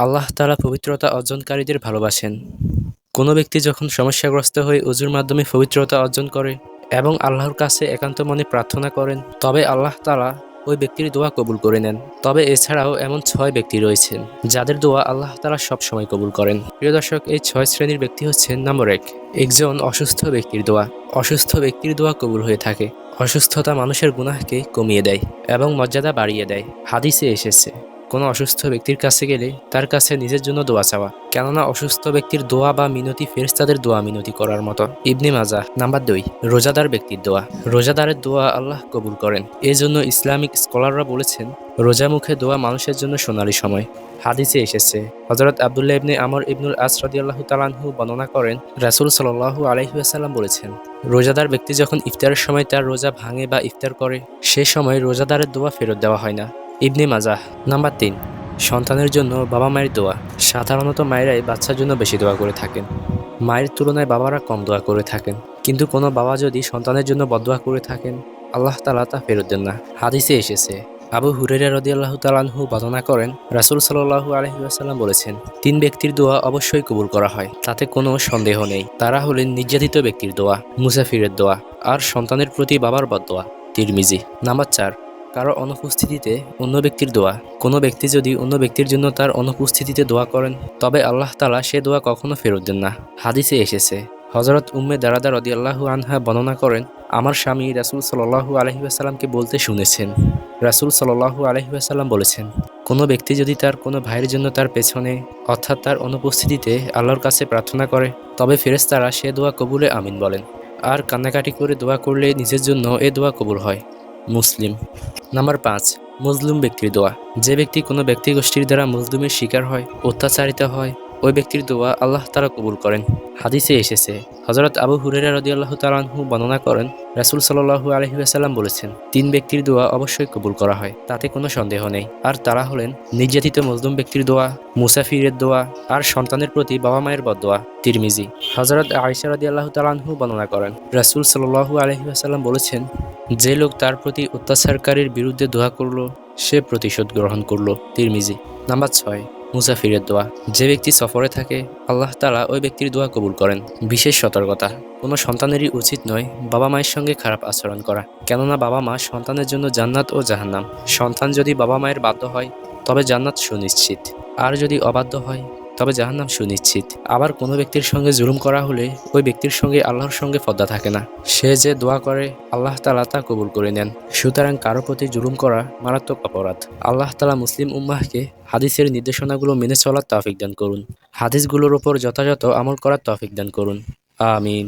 আল্লাহ তাআলা পবিত্রতা অর্জনকারীদের ভালোবাসেন। কোনো ব্যক্তি যখন সমস্যাগ্রস্ত হয়ে অজুর মাধ্যমে পবিত্রতা অর্জন করে এবং আল্লাহর কাছে একান্ত মনে প্রার্থনা করেন, তবে আল্লাহ তাআলা ওই ব্যক্তির দোয়া কবুল করে নেন। তবে এছাড়াও এমন ৬ ব্যক্তি রয়েছেন যাদের দোয়া আল্লাহ তাআলা সবসময় কবুল করেন। প্রিয় দর্শক, এই ৬ শ্রেণীর ব্যক্তি হচ্ছেন: নম্বর ১, একজন অসুস্থ ব্যক্তির দোয়া। অসুস্থ ব্যক্তির দোয়া কবুল হয়ে থাকে। অসুস্থতা মানুষের গুনাহকে কমিয়ে দেয় এবং মর্যাদা বাড়িয়ে দেয়। হাদিসে এসেছে, কোনো অসুস্থ ব্যক্তির কাছে গেলে তার কাছে নিজের জন্য দোয়া চাওয়া, কেননা অসুস্থ ব্যক্তির দোয়া বা মিনতি ফেরেশতাদের দোয়া মিনতি করার মতো। ইবনে মাজাহ। নাম্বার ২, রোজাদার ব্যক্তির দোয়া। রোজাদারের দোয়া আল্লাহ কবুল করেন। এজন্য ইসলামিক স্কলাররা বলেছেন, রোজা মুখে দোয়া মানুষের জন্য সোনালী সময়। হাদিসে এসেছে, হযরত আব্দুল্লাহ ইবনে আমর ইবনুল আস রাদিয়াল্লাহু তাআলা আনহু বর্ণনা করেন, রাসূল সাল্লাল্লাহু আলাইহি ওয়াসাল্লাম বলেছেন, রোজাদার ব্যক্তি যখন ইফতারের সময় তার রোজা ভাঙে বা ইফতার করে, সে সময় রোজাদারের দোয়া ফেরত দেওয়া হয় না। ইবনে মাজাহ। নাম্বার ৩, সন্তানের জন্য বাবা মায়ের দোয়া। সাধারণত মায়েরাই বাচ্চার জন্য বেশি দোয়া করে থাকেন। মায়ের তুলনায় বাবারা কম দোয়া করে থাকেন। কিন্তু কোনো বাবা যদি সন্তানের জন্য বদদোয়া করে থাকেন, আল্লাহ তাআলা তা ফেরত দেন না। হাদিসে এসেছে, আবু হুরায়রা রাদিয়াল্লাহু তাআলা আনহু বর্ণনা করেন, রাসূল সাল্লাল্লাহু আলাইহি ওয়াসাল্লাম বলেছেন, ৩ ব্যক্তির দোয়া অবশ্যই কবুল করা হয়, তাতে কোনো সন্দেহ নেই। তারা হলেন নির্যাতিত ব্যক্তির দোয়া, মুসাফিরের দোয়া, আর সন্তানের প্রতি বাবার বদদোয়া। তিরমিজি। নাম্বার ৪, কারো অনুপস্থিতিতে অন্য ব্যক্তির দোয়া। কোনো ব্যক্তি যদি অন্য ব্যক্তির জন্য তার অনুপস্থিতিতে দোয়া করেন, তবে আল্লাহ তাআলা সে দোয়া কখনো ফেরত দেন না। হাদিসে এসেছে, হযরত উম্মে দারাদা রাদিয়াল্লাহু আনহা বর্ণনা করেন, আমার স্বামী রাসূল সাল্লাল্লাহু আলাইহি ওয়াসাল্লামকে বলতে শুনেছেন, রাসূল সাল্লাল্লাহু আলাইহি ওয়াসাল্লাম বলেছেন, কোনো ব্যক্তি যদি তার কোনো ভাইয়ের জন্য তার পেছনে অর্থাৎ তার অনুপস্থিতিতে আল্লাহর কাছে প্রার্থনা করে, তবে ফেরেশতারা সে দোয়া কবুলে আমিন বলেন। আর কান্নাকাটি করে দোয়া করলে নিজের জন্য এ দোয়া কবুল হয়। মুসলিম। নাম্বার ৫, মজলুম ব্যক্তির দোয়া। যে ব্যক্তি কোনো ব্যক্তিগোষ্ঠীর দ্বারা মজলুমের শিকার হয়, অত্যাচারিত হয়, ওই ব্যক্তির দোয়া আল্লাহ তাআলা কবুল করেন। হাদিসে এসেছে, হযরত আবু হুরায়রা রাদিয়াল্লাহু তাআলা আনহু বর্ণনা করেন, রাসূল সাল্লাল্লাহু আলাইহি ওয়াসাল্লাম বলেছেন, ৩ ব্যক্তির দোয়া অবশ্যই কবুল করা হয়, তাতে কোনো সন্দেহ নেই। আর তারা হলেন নির্যাতিত মজলুম ব্যক্তির দোয়া, মুসাফিরের দোয়া, আর সন্তানের প্রতি বাবা মায়ের বদদোয়া। তিরমিজি। হযরত আয়েশা রাদিয়াল্লাহু তাআলা আনহু বর্ণনা করেন, রাসূল সাল্লাল্লাহু আলাইহি ওয়াসাল্লাম বলেছেন, যে লোক তার প্রতি অত্যাচারকারীর বিরুদ্ধে দোয়া করল, সে প্রতিশোধ গ্রহণ করল। তিরমিজি। নাম্বার ৬, মুসাফিরের দোয়া। যে ব্যক্তি সফরে থাকে, আল্লাহ তাআলা ওই ব্যক্তির দোয়া কবুল করেন। বিশেষ সতর্কতা, কোনো সন্তানেরই উচিত নয় বাবা মায়ের সঙ্গে খারাপ আচরণ করা, কেননা বাবা মা সন্তানের জন্য জান্নাত ও জাহান্নাম। সন্তান যদি বাবা মায়ের বাধ্য হয়, তবে জান্নাত সুনিশ্চিত, আর যদি অবাধ্য হয়, তবে জাহান্নাম সুনিশ্চিত। আবার কোনো ব্যক্তির সঙ্গে জুলুম করা হলে ওই ব্যক্তির সঙ্গে আল্লাহর সঙ্গে পর্দা থাকে না। সে যে দোয়া করে আল্লাহ তাআলা তা কবুল করে নেন। সুতরাং কারো প্রতি জুলুম করা মারাত্মক অপরাধ। আল্লাহ তাআলা মুসলিম উম্মাহকে হাদিসের নির্দেশনাগুলো মেনে চলার তৌফিক দান করুন। হাদিসগুলোর ওপর যথাযথ আমল করার তৌফিক দান করুন। আমিন।